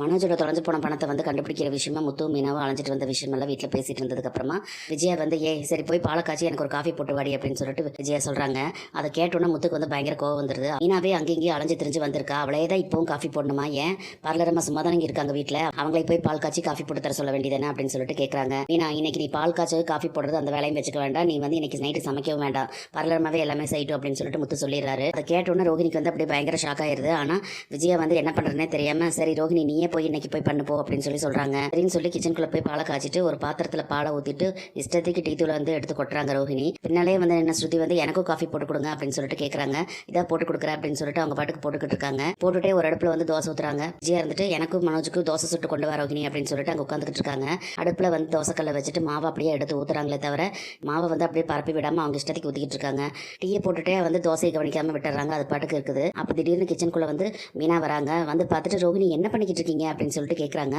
மனோஜோட தொலைஞ்சு போன பணத்தை வந்து கண்டுபிடிக்கிற விஷயமா முத்து மீனாவும் அலைஞ்சிட்டு வந்த விஷயமெல்லாம் வீட்டில் பேசிட்டு இருந்ததுக்கப்புறமா விஜயா வந்து சரி போய் பாலை காய்ச்சி எனக்கு ஒரு காஃபி போட்டு வாடி அப்படின்னு சொல்லிட்டு விஜயா சொல்கிறாங்க. அதை கேட்டோன்னே முத்துக்கு வந்து பயங்கர கோவம் வந்துடுது. மீனாவே அங்கேயும் அலைஞ்சு திரிஞ்சு வந்திருக்கா, அவளே தான் இப்பவும் காஃபி போடணுமா, ஏன் பார்லரம்மா சும்மா தானே இருக்காங்க வீட்டில், அவங்களே போய் பால் காய்ச்சி காஃபி போட்டு தர சொல்ல வேண்டியதானே அப்படின்னு சொல்லிட்டு கேட்குறாங்க. மீனா இன்னைக்கு நீ பால் காய்ச்சி காஃபி போடுறது அந்த வேலையும் வச்சுக்க வேண்டாம், நீ வந்து இன்னைக்கு நைட்டு சமைக்கவும் வேண்டாம், பார்லரமாவே எல்லாமே செய்யட்டும் அப்படின்னு சொல்லிட்டு முத்து சொல்லிடுறாரு. அதை கேட்டோன்னே ரோஹினிக்கு வந்து அப்படியே பயங்கர ஷாக் ஆயிருது. ஆனால் விஜயா வந்து என்ன பண்ணுறதுனே தெரியாம சரி ரோஹினி நீயே போய் இன்னைக்கு போய் பண்ணு போ அப்படின்னு சொல்கிறாங்க. சரின்னு சொல்லி கிச்சனுக்குள்ள போய் பாலை காய்ச்சிட்டு ஒரு பாத்திரத்தில் பாலை ஊற்றிட்டு இஷ்டத்துக்கு டீ தூளை வந்து எடுத்து கொட்டுறாங்க ரோஹினி. பின்னாலே வந்து என்ன ஸ்ருதி வந்து எனக்கும் காஃபி போட்டு கொடுங்க அப்படின்னு சொல்லிட்டு கேட்குறாங்க. இதாக போட்டு கொடுக்குறேன் அப்படின்னு சொல்லிட்டு அவங்க பாட்டுக்கு போட்டுக்கிட்டு இருக்காங்க. போட்டுட்டே ஒரு அடுப்பில் வந்து தோசை ஊற்றுறாங்க. விஜயா இருந்துட்டு எனக்கும் மனோஜுக்கும் தோசை சுட்டு கொண்டு வர ரோஹினி அப்படின்னு சொல்லிட்டு அங்கே உட்காந்துக்கிட்டு இருக்காங்க. அடுப்பில் வந்து தோசைக்கல்லை வச்சுட்டு மாவை அப்படியே எடுத்து ஊற்றுறாங்களே தவிர மாவை வந்து அப்படியே பரப்பி விடாமல் அவங்க இஷ்டத்துக்கு ஊற்றிக்கிட்டு இருக்காங்க. டீயை போட்டுட்டே வந்து தோசையை கவனிக்காமல் விட்டுறாங்க. அது பாட்டுக்கு இருக்குது. அப்போ திடீர்னு கிச்சனுக்குள்ளே வந்து மீனா வராங்க. வந்து பார்த்துட்டு ரோஹினி என்ன பண்ணிக்கிட்டு இருக்கீங்க அப்படின்னு சொல்லிட்டு கேட்குறாங்க.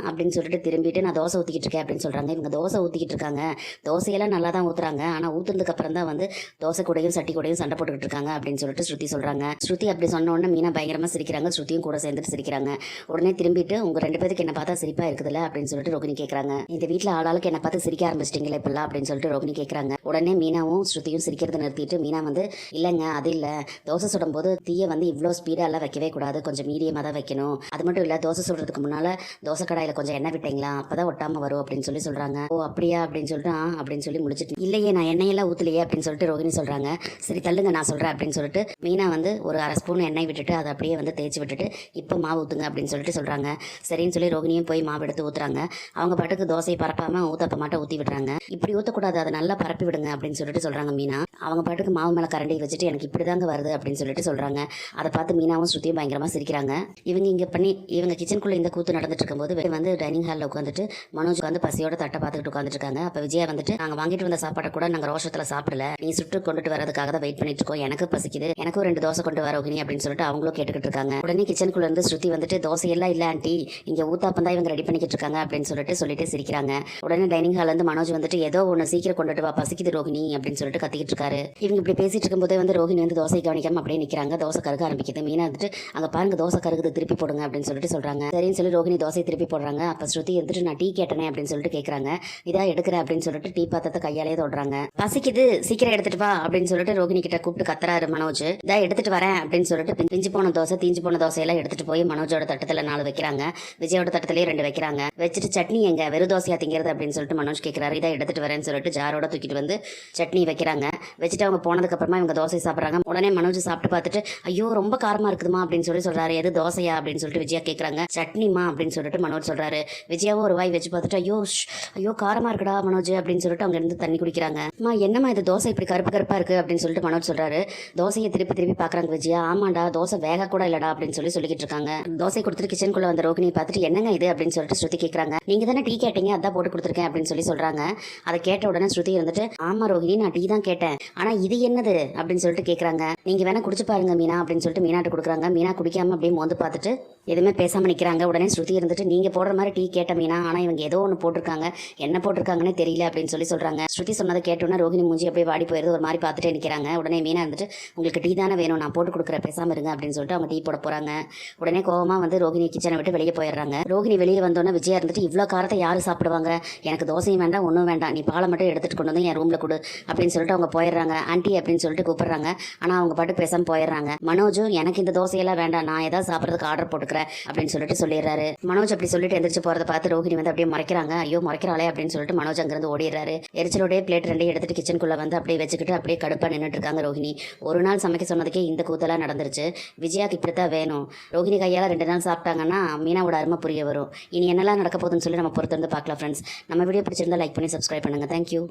அப்படின்னு சொல்லிட்டு திரும்பிட்டு நான் தோசை ஊற்றிக்கிட்டு இருக்கேன் அப்படின்னு சொல்கிறாங்க. இவங்க தோசை ஊற்றிக்கிட்டு இருக்காங்க. தோசையெல்லாம் நல்லா தான் ஊற்றுறாங்க. ஆனால் ஊற்றுனதுக்கு அப்புறம் தான் வந்து தோசை கூடையும் சட்டி கூடையும் சண்டை போட்டுக்கிட்டு இருக்காங்க அப்படின்னு சொல்லிட்டு ஸ்ருதி சொல்கிறாங்க. ஸ்ருதி அப்படி சொன்ன உடனே மீனா பயங்கரமாக சிரிக்கிறாங்க. ஸ்ருதியும் கூட சேர்ந்துட்டு சிரிக்கிறாங்க. உடனே திரும்பிட்டு உங்கள் ரெண்டு பேருக்கு என்ன பார்த்தா சிரிப்பாக இருக்குதுல்ல அப்படின்னு சொல்லிட்டு ரோகிணி கேட்குறாங்க. இந்த வீட்டில் ஆளாளுக்கு என்ன பார்த்து சிரிக்க ஆரம்பிச்சிட்டிங்களே இப்பெல்லாம் அப்படின்னு சொல்லிட்டு ரோகிணி கேட்குறாங்க. உடனே மீனாவும் ஸ்ருதியும் சிரிக்கிறத நிறுத்திட்டு மீனா வந்து இல்லைங்க அது இல்லை, தோசை சுடும் போது தீயை வந்து இவ்வளோ ஸ்பீடாலாம் வைக்கவே கூடாது, கொஞ்சம் மீடியமாக தான் வைக்கணும். அது மட்டும் இல்லை தோசை சுடுறதுக்கு முன்னால் தோசை கடாயில் கொஞ்சம் எண்ணெய் விட்டீங்களா அப்பதான் ஒட்டாம வரும் அப்படின்னு சொல்றாங்க. ஓ அப்படியா அப்படின்னு சொல்லிட்டு அப்படின்னு சொல்லி முடிச்சிட்டு இல்லையே நான் எண்ணெயெல்லாம் ஊற்றலையே அப்படின்னு சொல்லிட்டு ரோகிணி சொல்றாங்க. சரி தள்ளுங்க நான் சொல்றேன் அப்படின்னு சொல்லிட்டு மீனா வந்து ஒரு அரை ஸ்பூன் எண்ணெய் விட்டுட்டு அதை அப்படியே வந்து தேய்ச்சி விட்டுட்டு இப்போ மாவு ஊற்றுங்க அப்படின்னு சொல்லிட்டு சொல்றாங்க. சரின்னு சொல்லி ரோகிணியும் போய் மாவு எடுத்து ஊற்றுறாங்க. அவங்க பாட்டுக்கு தோசையை பரப்பாம ஊத்தப்ப மாட்ட ஊற்றி விடுறாங்க. இப்படி ஊற்றக்கூடாது, அதை நல்லா பரப்பி விடுங்க அப்படின்னு சொல்லிட்டு சொல்றாங்க மீனா. அவங்க பாட்டுக்கு மாவு மேலே கரண்டி வச்சுட்டு எனக்கு இப்படி தாங்க வருது அப்படின்னு சொல்லிட்டு சொல்றாங்க. அதை பார்த்து மீனாவும் ஸ்ருதியும் பயங்கரமாக சிரிக்கிறாங்க. இவங்க கிச்சனுக்குள்ள இந்த கூத்து நடந்துட்டு இருக்கும்போது வந்து டைனிங் ஹாலில் உட்காந்துட்டு மனோஜ் வந்து பசியோட தட்டை பார்த்துக்கிட்டு உட்காந்துட்டு இருக்காங்க. அப்போ விஜயா வந்துட்டு நாங்கள் வாங்கிட்டு வந்த சாப்பாடை கூட நாங்கள் ரோஷத்தில் சாப்பிடல, நீ சுட்டு கொண்டுட்டு வரதுக்காக தான் வெயிட் பண்ணிட்டு இருக்கோம், எனக்கு பசிக்குது, எனக்கும் 2 தோசை கொண்டு வர ரோகிணி அப்படின்னு சொல்லிட்டு அவங்களும் கேட்டுக்கிட்டு இருக்காங்க. உடனே கிச்சனுக்குள்ள இருந்து ஸ்ருதி வந்துட்டு தோசையெல்லாம் இல்லை ஆண்டி, இங்கே ஊத்தாப்பம் தான் இவங்க ரெடி பண்ணிக்கிட்டு இருக்காங்க அப்படின்னு சொல்லிட்டு சிரிக்கிறாங்க. உடனே டைனிங் ஹாலில் இருந்து மனோஜ் வந்துட்டு ஏதோ ஒன்று சீக்கிரம் கொண்டுட்டு வா பசிக்குது ரோகிணி அப்படின்னு சொல்லிட்டு கத்திக்கிட்டு இருக்காரு. இவங்க இப்படி பேசிட்டு இருக்கும்போதே வந்து ரோகிணி வந்து தோசை கவனிக்காம அப்படியே நிற்கிறாங்க. தோசை கருக ஆரம்பிக்குது. மீனா வந்துட்டு அங்கே பாருங்க தோசை கருகுது, திருப்பி போடுங்க அப்படின்னு சொல்லிட்டு சொல்றாங்க. சரின்னு சொல்லி ரோகிணி தோசை திருப்பி போடுறாங்க. அப்போ ஸ்ருதி வந்துட்டு நான் டீ கேட்டனே அப்படின்னு சொல்லிட்டு கேட்குறாங்க. இதா எடுக்கிறேன் அப்படின்னு சொல்லிட்டு டீ பாத்திரத்தை கையாலே தொடுறாங்க. பசிக்குது சீக்கிரம் எடுத்துட்டு வா அப்படின்னு சொல்லிட்டு ரோகிணி கிட்ட கூப்பிட்டு கத்துறாரு மனோஜ். இதா எடுத்துட்டு வரேன் அப்படின்னு சொல்லிட்டு பிஞ்சு போன தோசை தீஞ்சு போன தோசையெல்லாம் எடுத்துட்டு போய் மனோஜோட தட்டத்தில் 4 வைக்கிறாங்க. விஜயோட தட்டத்திலேயே 2 வைக்கிறாங்க. வச்சுட்டு சட்னி எங்க வெறும் தோசையா திங்கிறது அப்படின்னு சொல்லிட்டு மனோஜ் கேட்கிறாரு. இதை எடுத்துட்டு வரேன்னு சொல்லிட்டு ஜாரோட தூக்கிட்டு வந்து சட்னி வைக்கிறாங்க. வச்சுட்டு அவங்க போனதுக்கு அப்புறமா இவங்க தோசை சாப்பிட்றாங்க. உடனே மனோஜ் சாப்பிட்டு பார்த்துட்டு ஐயோ ரொம்ப காரமா இருக்குதுமா அப்படின்னு சொல்றாரு. எது தோசையா அப்படின்னு சொல்லிட்டு விஜயா கேட்குறாங்க. சட்னிமா அப்படின்னு சொல்லிட்டு மனோஜ் சொல்றாரு. விஜயாவும் ஒரு வாய் வச்சு பார்த்துட்டு ஐயோ காரமா இருக்குடா மனோஜ் அப்படின்னு சொல்லிட்டு அவங்க இருந்து தண்ணி குடிக்கிறாங்க. அம்மா என்னம்மா இது தோசை இப்படி கருப்பு கருப்பா இருக்கு அப்படின்னு சொல்லிட்டு மனோஜ் சொல்றாரு. தோசையை திருப்பி பாக்குறாங்க விஜயா. ஆமாண்டா தோசை வேக கூட இல்லடா அப்படின்னு சொல்லிக்கிட்டு இருக்காங்க. தோசை கொடுத்துட்டு கிச்சனுக்குள்ள வந்த ரோகிணி பார்த்துட்டு என்னங்க இது அப்படின்னு சொல்லிட்டு ஸ்ருதி கேட்கறாங்க. நீங்க தானே டீ கேட்டீங்க, அதான் போட்டு கொடுத்துருக்கேன் அப்படின்னு சொல்றாங்க. அதை கேட்ட உடனே ஸ்ருதி இருந்துட்டு ஆமா ரோகிணி நான் டீ தான் கேட்டேன், ஆனா இது என்னது அப்படின்னு சொல்லிட்டு கேட்கறாங்க. நீங்க வேணா குடிச்சு பாருங்க மீனா அப்படின்னு சொல்லிட்டு மீனாட்டு கொடுக்குறாங்க. மீனா குடிக்காம அப்படியே மோந்து பார்த்துட்டு எதுவுமே பேசாம நிற்கிறாங்க. உடனே ஸ்ருதி இருந்துட்டு நீங்க போடுற மாதிரி டீ கேட்ட மீனா, ஆனா இவங்க ஏதோ ஒன்று போட்டிருக்காங்க, என்ன போட்டிருக்காங்கன்னு தெரியல அப்படின்னு சொல்றாங்க. ஸ்ருதி சொன்னதை கேட்டோன்னா ரோகிணி மூஞ்சி அப்படியே வாடி போயிருது. ஒரு மாதிரி பார்த்துட்டே நிற்கிறாங்க. உடனே மீனா இருந்துட்டு உங்களுக்கு டீ தானே வேணும், நான் போட்டு கொடுக்குற பேசாம இருங்க அப்படின்னு சொல்லிட்டு அவங்க டீ போட போறாங்க. உடனே கோவமா வந்து ரோகிணி கிச்சனை விட்டு வெளியே போயிடுறாங்க. ரோகிணி வெளியே வந்தோன்னே விஜயா இருந்துட்டு இவ்வளோ காரத்தை யாரு சாப்பிடுவாங்க, எனக்கு தோசையும் வேண்டாம் ஒன்றும் வேண்டாம், நீ பாலை மட்டும் எடுத்துட்டு கொண்டு வந்து என் ரூம்ல கொடு அப்படின்னு சொல்லிட்டு அவங்க போயிடுறாங்க. ஆண்டி அப்படின்னு சொல்லிட்டு கூப்பிடுறாங்க. ஆனா அவங்க பாட்டு பேசாம போயிடுறாங்க. மனோஜும் எனக்கு இந்த தோசையெல்லாம் வேண்டாம், நான் ஏதாவது சாப்பிட்றதுக்கு ஆர்டர் போட்டுக்கிறேன் அப்படின்னு சொல்லிடுறாரு. மனோஜ் அப்படி சொல்லிட்டு எந்திரிச்சு போறதை பார்த்து ரோகிணி வந்து அப்படியே முறைக்கிறாங்க. ஐயோ முறைக்கிறாளே அப்படின்னு சொல்லிட்டு மனோஜ் அங்கிருந்து ஓடிடுறாரு. எரிச்சலோடைய பிளேட் 2 எடுத்துட்டு கிச்சனுக்குள்ள வந்து அப்படியே வச்சுக்கிட்டு அப்படியே கடுப்பா நின்றுட்டு இருக்காங்க ரோகிணி. ஒரு நாள் சமைக்க சொன்னதுக்கே இந்த கூத்தெல்லாம் நடந்துருச்சு. விஜயாக்கு இப்படித்தான் வேணும். ரோகிணி கையால் 2 நாள் சாப்பிட்டாங்கன்னா மீனாவோட அருமை புரிய வரும். இனி என்னெல்லாம் நடக்க போகுதுன்னு சொல்லி நம்ம பொறுத்து வந்து பார்க்கலாம் ஃப்ரெண்ட்ஸ். நம்ம வீடியோ பிடிச்சிருந்தா லைக் பண்ணி சப்ஸ்கிரைப் பண்ணுங்க. தேங்க்யூ.